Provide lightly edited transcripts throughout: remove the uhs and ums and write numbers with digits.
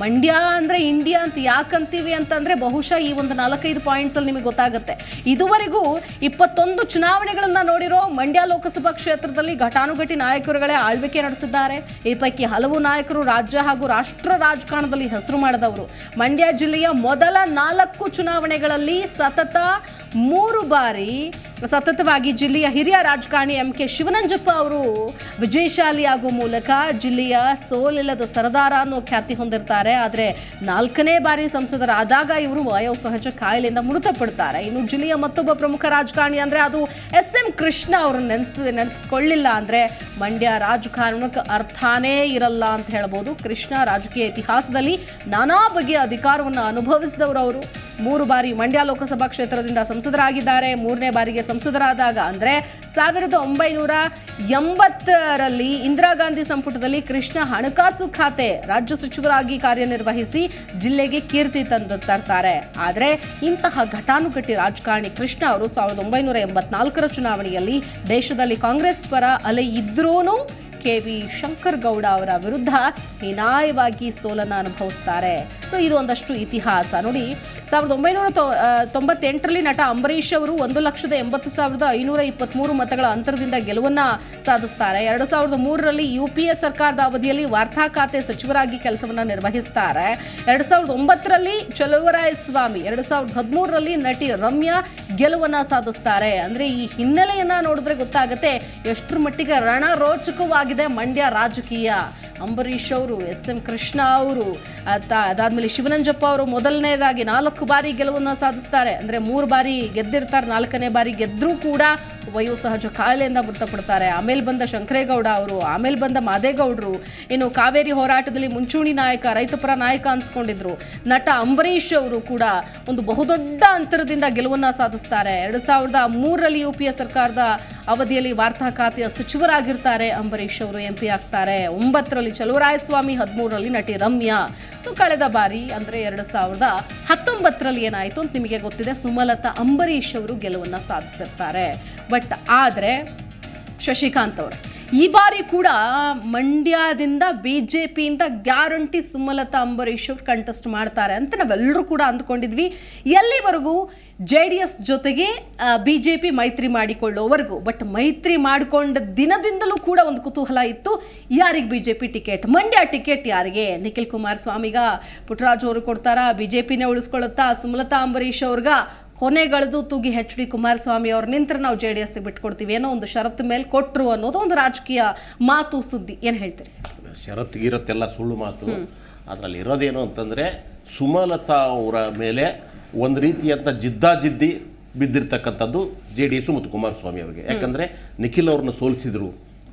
ಮಂಡ್ಯ ಅಂದ್ರೆ ಇಂಡಿಯಾ ಅಂತ ಯಾಕಂತೀವಿ ಅಂತಂದ್ರೆ ಬಹುಶಃ ಈ ಒಂದು 4-5 ಪಾಯಿಂಟ್ಸ್ ಅಲ್ಲಿ ನಿಮಗೆ ಗೊತ್ತಾಗುತ್ತೆ. ಇದುವರೆಗೂ 21 ಚುನಾವಣೆಗಳನ್ನ ನೋಡಿರೋ ಮಂಡ್ಯ ಲೋಕಸಭಾ ಕ್ಷೇತ್ರದಲ್ಲಿ ಘಟಾನುಘಟಿ ನಾಯಕರುಗಳೇ ಆಳ್ವಿಕೆ ನಡೆಸಿದ್ದಾರೆ. ಈ ಪೈಕಿ ಹಲವು ನಾಯಕರು ರಾಜ್ಯ ಹಾಗೂ ರಾಷ್ಟ್ರ ರಾಜಕಾರಣದಲ್ಲಿ ಹೆಸರು ಮಾಡಿದವರು. ಮಂಡ್ಯ ಜಿಲ್ಲೆಯ ಮೊದಲ 4 ಚುನಾವಣೆಗಳಲ್ಲಿ ಸತತವಾಗಿ ಜಿಲ್ಲೆಯ ಹಿರಿಯ ರಾಜಕಾರಣಿ MK ಶಿವನಂಜಪ್ಪ ಅವರು ವಿಜಯಶಾಲಿ ಆಗುವ ಮೂಲಕ ಜಿಲ್ಲೆಯ ಸೋಲಿಲ್ಲದ ಸರದಾರ ಅನ್ನೋ ಖ್ಯಾತಿ ಹೊಂದಿರ್ತಾರೆ. ಆದರೆ 4ನೇ ಬಾರಿ ಸಂಸದರಾದಾಗ ಇವರು ವಯೋಸಹಜ ಕಾಯಿಲೆಯಿಂದ ಮೃತಪಡ್ತಾರೆ. ಇನ್ನು ಜಿಲ್ಲೆಯ ಮತ್ತೊಬ್ಬ ಪ್ರಮುಖ ರಾಜಕಾರಣಿ ಅಂದ್ರೆ ಅದು SM ಕೃಷ್ಣ ಅವರನ್ನು ನೆನಪಿಸ್ಕೊಳ್ಳಿಲ್ಲ ಅಂದ್ರೆ ಮಂಡ್ಯ ರಾಜಕಾರಣಕ್ಕೆ ಅರ್ಥನೇ ಇರಲ್ಲ ಅಂತ ಹೇಳ್ಬೋದು. ಕೃಷ್ಣ ರಾಜಕೀಯ ಇತಿಹಾಸದಲ್ಲಿ ನಾನಾ ಬಗೆಯ ಅಧಿಕಾರವನ್ನು ಅನುಭವಿಸಿದವರು. ಅವರು 3 ಬಾರಿ ಮಂಡ್ಯ ಲೋಕಸಭಾ ಕ್ಷೇತ್ರದಿಂದ ಸಂಸದರಾಗಿದ್ದಾರೆ. 3ನೇ ಬಾರಿಗೆ ಸಂಸದರಾದಾಗ ಅಂದ್ರೆ 1980ರಲ್ಲಿ ಇಂದಿರಾ ಗಾಂಧಿ ಸಂಪುಟದಲ್ಲಿ ಕೃಷ್ಣ ಹಣಕಾಸು ಖಾತೆ ರಾಜ್ಯ ಸಚಿವರಾಗಿ ಕಾರ್ಯನಿರ್ವಹಿಸಿ ಜಿಲ್ಲೆಗೆ ಕೀರ್ತಿ ತರ್ತಾರೆ. ಆದರೆ ಇಂತಹ ಘಟಾನುಘಟಿ ರಾಜಕಾರಣಿ ಕೃಷ್ಣ ಅವರು 1984ರ ಚುನಾವಣೆಯಲ್ಲಿ ದೇಶದಲ್ಲಿ ಕಾಂಗ್ರೆಸ್ ಪರ ಅಲೆ ಇದ್ರೂನು KV ಶಂಕರಗೌಡ ಅವರ ವಿರುದ್ಧ ಹೀನಾಯವಾಗಿ ಸೋಲನ್ನು ಅನುಭವಿಸ್ತಾರೆ. ಸೊ ಇದು ಒಂದಷ್ಟು ಇತಿಹಾಸ ನೋಡಿ. 1998ರಲ್ಲಿ ನಟ ಅಂಬರೀಷ್ ಅವರು 1,80,523 ಮತಗಳ ಅಂತರದಿಂದ ಗೆಲುವನ್ನು ಸಾಧಿಸ್ತಾರೆ. 2003ರಲ್ಲಿ UPA ಸರ್ಕಾರದ ಅವಧಿಯಲ್ಲಿ ವಾರ್ತಾ ಖಾತೆ ಸಚಿವರಾಗಿ ಕೆಲಸವನ್ನು ನಿರ್ವಹಿಸ್ತಾರೆ. 2009ರಲ್ಲಿ ಚಲುವರಾಯಸ್ವಾಮಿ, 2013ರಲ್ಲಿ ನಟಿ ರಮ್ಯಾ ಗೆಲುವನ್ನು ಸಾಧಿಸ್ತಾರೆ. ಅಂದ್ರೆ ಈ ಹಿನ್ನೆಲೆಯನ್ನ ನೋಡಿದ್ರೆ ಗೊತ್ತಾಗುತ್ತೆ ಎಷ್ಟರ ಮಟ್ಟಿಗೆ ರಣರೋಚಕವಾಗಿದೆ ಮಂಡ್ಯ ರಾಜಕೀಯ. ಅಂಬರೀಷ್ ಅವರು, SM ಕೃಷ್ಣ ಅವರು, ಅದಾದ್ಮೇಲೆ ಶಿವನಂಜಪ್ಪ ಅವರು ಮೊದಲನೇದಾಗಿ 4 ಬಾರಿ ಗೆಲುವನ್ನು ಸಾಧಿಸ್ತಾರೆ. ಅಂದ್ರೆ 3 ಬಾರಿ ಗೆದ್ದಿರ್ತಾರೆ, 4ನೇ ಬಾರಿ ಗೆದ್ರೂ ಕೂಡ ವಯೋಸಹಜ ಕಾಯಿಲೆಯಿಂದ ಮೃತಪಡ್ತಾರೆ. ಆಮೇಲೆ ಬಂದ ಶಂಕರೇಗೌಡ ಅವರು, ಆಮೇಲೆ ಬಂದ ಮಾದೇಗೌಡರು, ಇನ್ನು ಕಾವೇರಿ ಹೋರಾಟದಲ್ಲಿ ಮುಂಚೂಣಿ ನಾಯಕ, ರೈತಪರ ನಾಯಕ ಅನ್ಸ್ಕೊಂಡಿದ್ರು. ನಟ ಅಂಬರೀಷ್ ಅವರು ಕೂಡ ಒಂದು ಬಹುದೊಡ್ಡ ಅಂತರದಿಂದ ಗೆಲುವನ್ನು ಸಾಧಿಸ್ತಾರೆ. 2003ರಲ್ಲಿ UPA ಸರ್ಕಾರದ ಅವಧಿಯಲ್ಲಿ ವಾರ್ತಾ ಖಾತೆಯ ಸಚಿವರಾಗಿರ್ತಾರೆ. ಅಂಬರೀಷ್ ಅವರು MP ಆಗ್ತಾರೆ. 9ರಲ್ಲಿ ಚಲುವರಾಯಸ್ವಾಮಿ, 13ರಲ್ಲಿ ನಟಿ ರಮ್ಯಾ. ಸೊ ಕಳೆದ ಬಾರಿ ಅಂದ್ರೆ 2019ರಲ್ಲಿ ಏನಾಯಿತು ಅಂತ ನಿಮಗೆ ಗೊತ್ತಿದೆ. ಸುಮಲತಾ ಅಂಬರೀಷ್ ಅವರು ಗೆಲುವನ್ನು ಸಾಧಿಸಿರ್ತಾರೆ. ಬಟ್ ಆದರೆ ಶಶಿಕಾಂತ್ ಅವರು ಈ ಬಾರಿ ಕೂಡ ಮಂಡ್ಯದಿಂದ BJPಯಿಂದ ಗ್ಯಾರಂಟಿ ಸುಮಲತಾ ಅಂಬರೀಷ್ ಅವರು ಕಂಟೆಸ್ಟ್ ಮಾಡ್ತಾರೆ ಅಂತ ನಾವೆಲ್ಲರೂ ಕೂಡ ಅಂದ್ಕೊಂಡಿದ್ವಿ. ಎಲ್ಲಿವರೆಗೂ JDS ಜೊತೆಗೆ BJP ಮೈತ್ರಿ ಮಾಡಿಕೊಳ್ಳೋವರೆಗೂ. ಬಟ್ ಮೈತ್ರಿ ಮಾಡಿಕೊಂಡ ದಿನದಿಂದಲೂ ಕೂಡ ಒಂದು ಕುತೂಹಲ ಇತ್ತು, ಯಾರಿಗೆ BJP ಟಿಕೆಟ್, ಮಂಡ್ಯ ಟಿಕೆಟ್ ಯಾರಿಗೆ? ನಿಖಿಲ್ ಕುಮಾರಸ್ವಾಮಿಗ, ಪುಟ್ಟರಾಜು ಅವರು ಕೊಡ್ತಾರಾ, BJPನೇ ಉಳಿಸ್ಕೊಳ್ಳುತ್ತಾ, ಸುಮಲತಾ ಅಂಬರೀಷ್ ಅವ್ರಿಗ, ಕೊನೆಗಳದು ತೂಗಿ HD ಕುಮಾರಸ್ವಾಮಿ ಅವ್ರು ನಿಂತ್ರೆ ನಾವು JDS ಬಿಟ್ಕೊಡ್ತೀವಿ ಏನೋ ಒಂದು ಷರತ್ತು ಮೇಲೆ ಕೊಟ್ಟರು ಅನ್ನೋದು ಒಂದು ರಾಜಕೀಯ ಮಾತು, ಸುದ್ದಿ. ಏನು ಹೇಳ್ತೀರಿ? ಷರತ್ತಿಗಿರತ್ತೆಲ್ಲ ಸುಳ್ಳು ಮಾತು. ಅದರಲ್ಲಿ ಇರೋದೇನು ಅಂತಂದರೆ ಸುಮಲತಾ ಅವರ ಮೇಲೆ ಒಂದು ರೀತಿಯಂಥ ಜಿದ್ದಾಜಿದ್ದಿ ಬಿದ್ದಿರ್ತಕ್ಕಂಥದ್ದು JDS ಮತ್ತು ಕುಮಾರಸ್ವಾಮಿ ಅವರಿಗೆ. ಯಾಕಂದರೆ ನಿಖಿಲ್ ಅವ್ರನ್ನ ಸೋಲಿಸಿದ್ರು,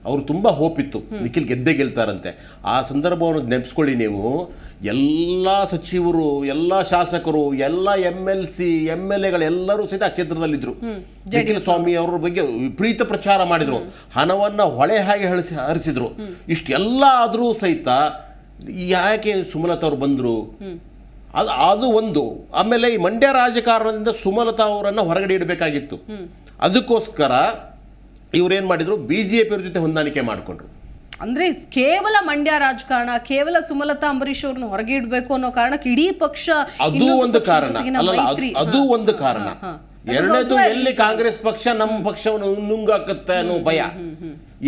ಅವರು ತುಂಬ ಹೋಪ್ ಇತ್ತು ನಿಖಿಲ್ ಗೆಲ್ತಾರಂತೆ. ಆ ಸಂದರ್ಭವನ್ನು ನೆನೆಸ್ಕೊಳ್ಳಿ ನೀವು. ಎಲ್ಲ ಸಚಿವರು, ಎಲ್ಲ ಶಾಸಕರು, ಎಲ್ಲ MLC MLAಗಳು ಎಲ್ಲರೂ ಸಹಿತ ಆ ಕ್ಷೇತ್ರದಲ್ಲಿದ್ದರು. ನಿಖಿಲ್ ಸ್ವಾಮಿ ಅವ್ರ ಬಗ್ಗೆ ವಿಪರೀತ ಪ್ರಚಾರ ಮಾಡಿದರು, ಹಣವನ್ನು ಹೊಳೆ ಹಾಗೆ ಹರಿಸಿದ್ರು. ಇಷ್ಟೆಲ್ಲ ಆದರೂ ಸಹಿತ ಯಾಕೆ ಸುಮಲತಾ ಅವರು ಬಂದರು? ಅದು ಒಂದು. ಆಮೇಲೆ ಈ ಮಂಡ್ಯ ರಾಜಕಾರಣದಿಂದ ಸುಮಲತಾ ಅವರನ್ನು ಹೊರಗಡೆ ಇಡಬೇಕಾಗಿತ್ತು. ಅದಕ್ಕೋಸ್ಕರ ಇವರೇನು ಮಾಡಿದ್ರು, BJP ಅವ್ರ ಜೊತೆ ಹೊಂದಾಣಿಕೆ ಮಾಡಿಕೊಂಡ್ರು. ಅಂದ್ರೆ ಕೇವಲ ಮಂಡ್ಯ ರಾಜಕಾರಣ, ಕೇವಲ ಸುಮಲತಾ ಅಂಬರೀಷ್ ಅವ್ರನ್ನ ಹೊರಗೆ ಇಡಬೇಕು ಅನ್ನೋ ಕಾರಣಕ್ಕೆ ಇಡೀ ಪಕ್ಷ ಅದು ಒಂದು ಕಾರಣ ಅಲ್ಲ, ಅದು ಒಂದು ಕಾರಣ. ಎರಡನೇದು, ಎಲ್ಲಿ ಕಾಂಗ್ರೆಸ್ ಪಕ್ಷ ನಮ್ಮ ಪಕ್ಷವನ್ನು ನುಂಗಾಕತ್ತೆ ಅನ್ನೋ ಭಯ.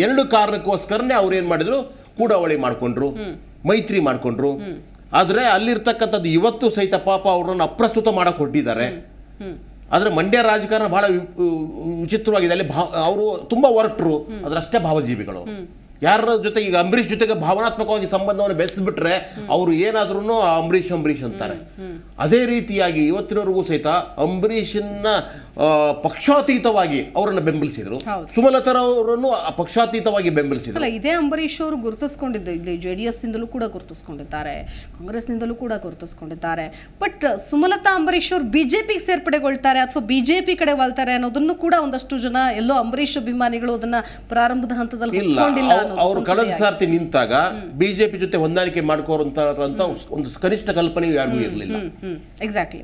2 ಕಾರಣಕ್ಕೋಸ್ಕರನೇ ಅವ್ರು ಏನ್ ಮಾಡಿದ್ರು, ಕೂಡಾವಳಿ ಮಾಡ್ಕೊಂಡ್ರು, ಮೈತ್ರಿ ಮಾಡ್ಕೊಂಡ್ರು. ಆದ್ರೆ ಅಲ್ಲಿರ್ತಕ್ಕಂಥದ್ದು ಇವತ್ತು ಸಹಿತ ಪಾಪ ಅವ್ರನ್ನ ಅಪ್ರಸ್ತುತ ಮಾಡಕ್ ಹೊರಟಿದ್ದಾರೆ. ಆದರೆ ಮಂಡ್ಯ ರಾಜಕಾರಣ ಬಹಳ ವಿಚಿತ್ರವಾಗಿದೆ. ಅಲ್ಲಿ ಅವರು ತುಂಬ ಹೊರಟರು, ಅದರಷ್ಟೇ ಭಾವಜೀವಿಗಳು. ಯಾರ ಜೊತೆ ಈಗ ಅಂಬರೀಷ್ ಜೊತೆಗೆ ಭಾವನಾತ್ಮಕವಾಗಿ ಸಂಬಂಧವನ್ನು ಬೆಳೆಸಿಬಿಟ್ರೆ ಅವರು ಏನಾದ್ರೂ ಅಂಬರೀಷ್ ಅಂತಾರೆ. ಅದೇ ರೀತಿಯಾಗಿ ಇವತ್ತಿನವರೆಗೂ ಸಹಿತ ಅಂಬರೀಷನ್ನ ಪಕ್ಷಾತೀತವಾಗಿ ಅವರನ್ನು ಬೆಂಬಲಿಸಿದ್ರು, ಸುಮಲತಾರವರನ್ನು ಪಕ್ಷಾತೀತವಾಗಿ ಬೆಂಬಲಿಸಿದ್ರು. ಇದೇ ಅಂಬರೀಷ್ ಅವರು ಗುರುತಿಸ್ಕೊಂಡಿದ್ದು ಇಲ್ಲಿ JDS ನಿಂದಲೂ ಕೂಡ ಗುರುತಿಸ್ಕೊಂಡಿದ್ದಾರೆ, ಕಾಂಗ್ರೆಸ್ನಿಂದಲೂ ಕೂಡ ಗುರುತಿಸ್ಕೊಂಡಿದ್ದಾರೆ. ಬಟ್ ಸುಮಲತಾ ಅಂಬರೀಷ್ ಅವರು BJPಗೆ ಸೇರ್ಪಡೆಗೊಳ್ತಾರೆ ಅಥವಾ BJP ಕಡೆ ವಾಲ್ತಾರೆ ಅನ್ನೋದನ್ನು ಕೂಡ ಒಂದಷ್ಟು ಜನ, ಎಲ್ಲೋ ಅಂಬರೀಷ್ ಅಭಿಮಾನಿಗಳು ಅದನ್ನ ಪ್ರಾರಂಭದ ಹಂತದಲ್ಲಿ ಒಪ್ಪಿಕೊಂಡಿಲ್ಲ. ಅವರು ಕಳೆದ ಸಾರ್ತಿ ನಿಂತಾಗ BJP ಜೊತೆ ಹೊಂದಾಣಿಕೆ ಮಾಡ್ಕೋರಂತ ಒಂದು ಕನಿಷ್ಠ ಕಲ್ಪನೆ ಯಾರಿಗೂ ಇರಲಿಲ್ಲ. ಎಕ್ಸಾಕ್ಟ್ಲಿ.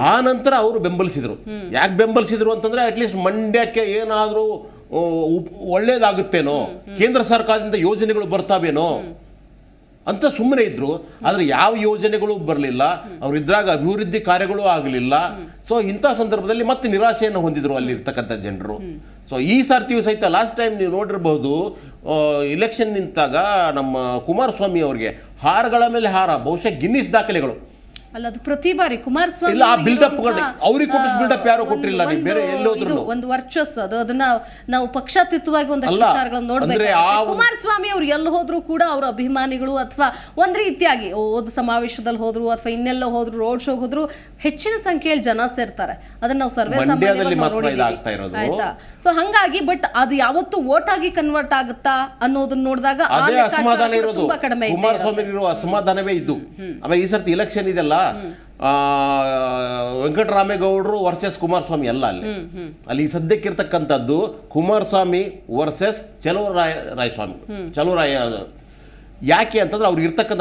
ಆ ನಂತರ ಅವರು ಬೆಂಬಲಿಸಿದ್ರು. ಯಾಕೆ ಬೆಂಬಲಿಸಿದ್ರು ಅಂತಂದ್ರೆ ಅಟ್ಲೀಸ್ಟ್ ಮಂಡ್ಯಕ್ಕೆ ಏನಾದರೂ ಒಳ್ಳೇದಾಗುತ್ತೇನೋ, ಕೇಂದ್ರ ಸರ್ಕಾರದಿಂದ ಯೋಜನೆಗಳು ಬರ್ತಾವೇನೋ, ಅಂತ ಸುಮ್ಮನೆ ಇದ್ರು. ಆದರೆ ಯಾವ ಯೋಜನೆಗಳು ಬರಲಿಲ್ಲ, ಅವರಿದ್ರಾಗ ಅಭಿವೃದ್ಧಿ ಕಾರ್ಯಗಳು ಆಗಲಿಲ್ಲ. ಸೊ ಇಂಥ ಸಂದರ್ಭದಲ್ಲಿ ಮತ್ತೆ ನಿರಾಶೆಯನ್ನು ಹೊಂದಿದ್ರು ಅಲ್ಲಿರ್ತಕ್ಕಂಥ ಜನರು. ಸೊ ಈ ಸರ್ತಿಯೂ ಸಹಿತ ಲಾಸ್ಟ್ ಟೈಮ್ ನೀವು ನೋಡಿರ್ಬಹುದು, ಇಲೆಕ್ಷನ್ ನಿಂತಾಗ ನಮ್ಮ ಕುಮಾರಸ್ವಾಮಿ ಅವರಿಗೆ ಹಾರಗಳ ಮೇಲೆ ಹಾರ, ಬಹುಶಃ ಗಿನ್ನಿಸ್ ದಾಖಲೆಗಳು. ಅಲ್ಲ, ಅದು ಪ್ರತಿ ಬಾರಿ ಕುಮಾರಸ್ವಾಮಿ ಇಲ್ಲ, ಆ ಬಿಲ್ಡಪ್ ಅವ್ರಿಗೆ ಕೊಟ್ಟು ಬಿಲ್ಡಪ್ ಯಾರು ಕೊಟ್ಟಿಲ್ಲ. ನೀವು ಬೇರೆ ಎಲ್ಲೋದ್ರು ಒಂದು ವರ್ಚಸ್ ಅದನ್ನ ನಾವು ಪಕ್ಷಾತೀತವಾಗಿ ಒಂದಷ್ಟು ವಿಚಾರಗಳನ್ನು ನೋಡ್ಬೇಕು. ಕುಮಾರಸ್ವಾಮಿ ಅವ್ರು ಎಲ್ಲಿ ಹೋದ್ರು ಕೂಡ ಅವ್ರ ಅಭಿಮಾನಿಗಳು ಅಥವಾ ಒಂದ್ ರೀತಿಯಾಗಿ ಓದ್ ಸಮಾವೇಶದಲ್ಲಿ ಹೋದ್ರು ಅಥವಾ ಇನ್ನೆಲ್ಲ ಹೋದ್ರು, ರೋಡ್ ಶೋ ಹೋದ್ರು, ಹೆಚ್ಚಿನ ಸಂಖ್ಯೆಯಲ್ಲಿ ಜನ ಸೇರ್ತಾರೆ. ಅದನ್ನ ನಾವು ಸರ್ವೇ ಸಾಮಾನ್ಯವಾಗಿ ಆಯ್ತಾ. ಸೊ ಹಂಗಾಗಿ ಬಟ್ ಅದು ಯಾವತ್ತು ವೋಟ್ ಆಗಿ ಕನ್ವರ್ಟ್ ಆಗುತ್ತಾ ಅನ್ನೋದನ್ನ ನೋಡಿದಾಗ ಅಸಮಾಧಾನ ಇರೋದು. ತುಂಬಾ ಕಡಿಮೆ. ಕುಮಾರಸ್ವಾಮಿ ಇರೋ ಅಸಮಾಧಾನವೇ ಇದ್ದು. ಆಮೇಲೆ ಈ ಸರ್ತಿ ಇಲೆಕ್ಷನ್ ಇದೆಲ್ಲ, ವೆಂಕಟರಾಮೇಗೌಡರು ವರ್ಸಸ್ ಕುಮಾರಸ್ವಾಮಿ ಅಲ್ಲ. ಅಲ್ಲಿ ಸದ್ಯಕ್ಕಿರ್ತಕ್ಕಂಥದ್ದು ಕುಮಾರಸ್ವಾಮಿ ವರ್ಸಸ್ ಚಲುವರಾಯ. ಯಾಕೆ ಅಂತಂದ್ರೆ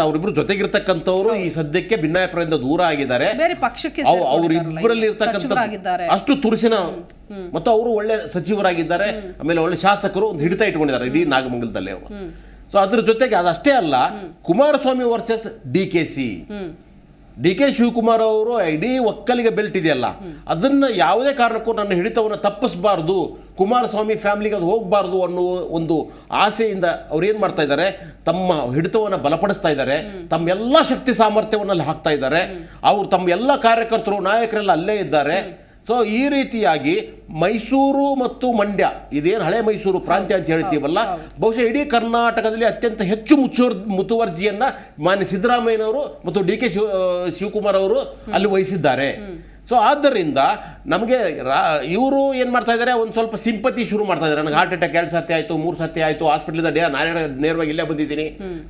ಅವರಿಬ್ರು ಜೊತೆಗಿರ್ತಕ್ಕಂಥವ್ರು ಈ ಸದ್ಯಕ್ಕೆ ಭಿನ್ನಾಭಿಪ್ರಾಯದಿಂದ ದೂರ ಆಗಿದ್ದಾರೆ. ಅವರಿಬ್ಬರಲ್ಲಿ ಇರ್ತಕ್ಕಂಥ ಅಷ್ಟು ತುರುಸಿನ ಮತ್ತು ಅವರು ಒಳ್ಳೆ ಸಚಿವರಾಗಿದ್ದಾರೆ, ಆಮೇಲೆ ಒಳ್ಳೆ ಶಾಸಕರು ಒಂದು ಹಿಡಿತ ಇಟ್ಕೊಂಡಿದ್ದಾರೆ ಇಡೀ ನಾಗಮಂಗಲದಲ್ಲಿ ಅವರು. ಸೊ ಅದ್ರ ಜೊತೆಗೆ ಅದಷ್ಟೇ ಅಲ್ಲ, Kumaraswamy versus D K Shivakumar ಅವರು ಇಡೀ ಒಕ್ಕಲಿಗೆ ಬೆಲ್ಟ್ ಇದೆಯಲ್ಲ, ಅದನ್ನ ಯಾವುದೇ ಕಾರಣಕ್ಕೂ ನನ್ನ ಹಿಡಿತವನ್ನು ತಪ್ಪಿಸಬಾರ್ದು, ಕುಮಾರಸ್ವಾಮಿ ಫ್ಯಾಮಿಲಿಗೆ ಅದು ಹೋಗಬಾರ್ದು ಅನ್ನೋ ಒಂದು ಆಸೆಯಿಂದ ಅವ್ರು ಏನು ಮಾಡ್ತಾ ಇದ್ದಾರೆ, ತಮ್ಮ ಹಿಡಿತವನ್ನು ಬಲಪಡಿಸ್ತಾ ಇದ್ದಾರೆ, ತಮ್ಮ ಎಲ್ಲ ಶಕ್ತಿ ಸಾಮರ್ಥ್ಯವನ್ನು ಅಲ್ಲಿ ಹಾಕ್ತಾ ಇದ್ದಾರೆ. ಅವರು ತಮ್ಮ ಎಲ್ಲ ಕಾರ್ಯಕರ್ತರು, ನಾಯಕರೆಲ್ಲ ಅಲ್ಲೇ ಇದ್ದಾರೆ. ಸೊ ಈ ರೀತಿಯಾಗಿ ಮೈಸೂರು ಮತ್ತು ಮಂಡ್ಯ, ಇದೇನು ಹಳೆ ಮೈಸೂರು ಪ್ರಾಂತ್ಯ ಅಂತ ಹೇಳ್ತೀವಲ್ಲ, ಬಹುಶಃ ಇಡೀ ಕರ್ನಾಟಕದಲ್ಲಿ ಅತ್ಯಂತ ಹೆಚ್ಚು ಮುತುವರ್ಜಿಯನ್ನ ಮಾನ್ಯ ಸಿದ್ದರಾಮಯ್ಯನವರು ಮತ್ತು ಡಿ ಕೆ ಶಿವಕುಮಾರ್ ಅವರು ಅಲ್ಲಿ ವಹಿಸಿದ್ದಾರೆ. ಸೊ ಆದ್ದರಿಂದ ನಮಗೆ ಇವರು ಏನು ಮಾಡ್ತಾ ಇದ್ದಾರೆ, ಒಂದು ಸ್ವಲ್ಪ ಸಿಂಪತಿ ಶುರು ಮಾಡ್ತಾ ಇದ್ದಾರೆ. ನನಗೆ ಹಾರ್ಟ್ ಅಟ್ಯಾಕ್ 2 ಸರ್ತಿ ಆಯಿತು, 3 ಸರ್ತಿ ಆಯಿತು, ಹಾಸ್ಪಿಟಲಿಂದ ನೇರವಾಗಿ ಇಲ್ಲೇ ಬಂದಿದ್ದೀನಿ,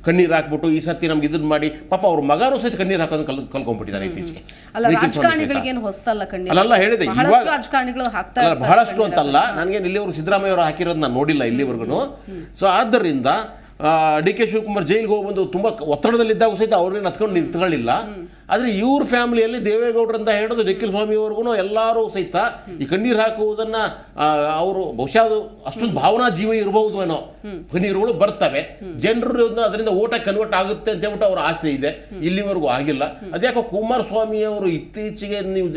ಕಣ್ಣೀರು ಹಾಕ್ಬಿಟ್ಟು ಈ ಸರ್ತಿ ನಮ್ಗೆ ಇದನ್ನ ಮಾಡಿ, ಪಾಪ ಅವ್ರ ಮಗನೂ ಸಹಿತ ಕಣ್ಣೀರು ಹಾಕೋದು ಕಲ್ಕೊಂಡ್ಬಿಟ್ಟಿದ್ದಾರೆ ಇತ್ತೀಚೆಗೆ. ಅಲ್ಲ ಹೇಳಿದೆ, ಇವಾಗ ಬಹಳಷ್ಟು ಅಂತಲ್ಲ, ನನಗೆ ಇಲ್ಲಿವರು ಸಿದ್ದರಾಮಯ್ಯ ಅವರು ಹಾಕಿರೋದು ನಾನು ನೋಡಿಲ್ಲ ಇಲ್ಲಿವರೆಗೂ. ಸೊ ಆದ್ದರಿಂದ ಡಿ ಕೆ ಶಿವಕುಮಾರ್ ಜೈಲಿಗೆ ಹೋಗಿ ಬಂದು ತುಂಬ ಒತ್ತಡದಲ್ಲಿದ್ದಾಗ ಸಹಿತ ಅವ್ರನ್ನೇನು ಹತ್ಕೊಂಡು ನಿಂತ್ಕೊಳ್ಳಿಲ್ಲ. ಆದರೆ ಇವ್ರ ಫ್ಯಾಮಿಲಿಯಲ್ಲಿ ದೇವೇಗೌಡರಿಂದ ಹಿಡಿದು ನಿಖಿಲ್ ಸ್ವಾಮಿವರೆಗೂ ಎಲ್ಲರೂ ಸಹಿತ ಈ ಕಣ್ಣೀರು ಹಾಕುವುದನ್ನು ಅವರು ಬಹುಶಃ ಅದು ಅಷ್ಟೊಂದು ಭಾವನಾ ಜೀವ ಇರಬಹುದು ಏನೋ, ಕಣ್ಣೀರುಗಳು ಬರ್ತವೆ, ಜನರು ಅದರಿಂದ ಓಟ ಕನ್ವರ್ಟ್ ಆಗುತ್ತೆ ಅಂತ ಹೇಳ್ಬಿಟ್ಟು ಅವ್ರ ಆಸೆ ಇದೆ. ಇಲ್ಲಿವರೆಗೂ ಆಗಿಲ್ಲ. ಅದ್ಯಾಕೋ ಕುಮಾರಸ್ವಾಮಿ ಅವರು ಇತ್ತೀಚೆಗೆ ನೀವು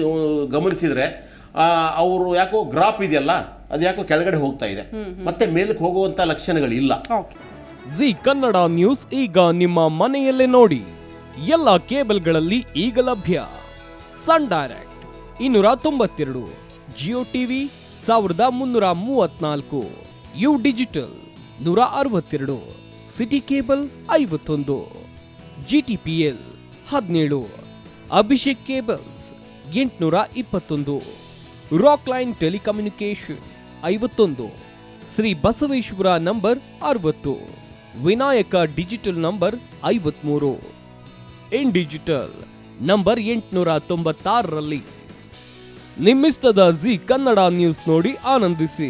ಗಮನಿಸಿದರೆ ಅವರು ಯಾಕೋ ಗ್ರಾಫ್ ಇದೆಯಲ್ಲ, ಅದು ಯಾಕೋ ಕೆಳಗಡೆ ಹೋಗ್ತಾ ಇದೆ, ಮತ್ತೆ ಮೇಲಕ್ಕೆ ಹೋಗುವಂಥ ಲಕ್ಷಣಗಳಿಲ್ಲ. ಜಿ ಕನ್ನಡ ನ್ಯೂಸ್ ಈಗ ನಿಮ್ಮ ಮನೆಯಲ್ಲೇ ನೋಡಿ. ಎಲ್ಲ ಕೇಬಲ್ಗಳಲ್ಲಿ ಈಗ ಲಭ್ಯ. Sun Direct 292, Jio TV 1334, U digital 162, city cable 51, GTPL 17, Abhishek cables 821, Rockline telecommunication 51, Shri Basaveshwara number 60, Vinayaka digital number 53, in digital number 896ರಲ್ಲಿ. ನಿಮ್ಮಿಷ್ಟದ ಜಿ ಕನ್ನಡ ನ್ಯೂಸ್ ನೋಡಿ ಆನಂದಿಸಿ.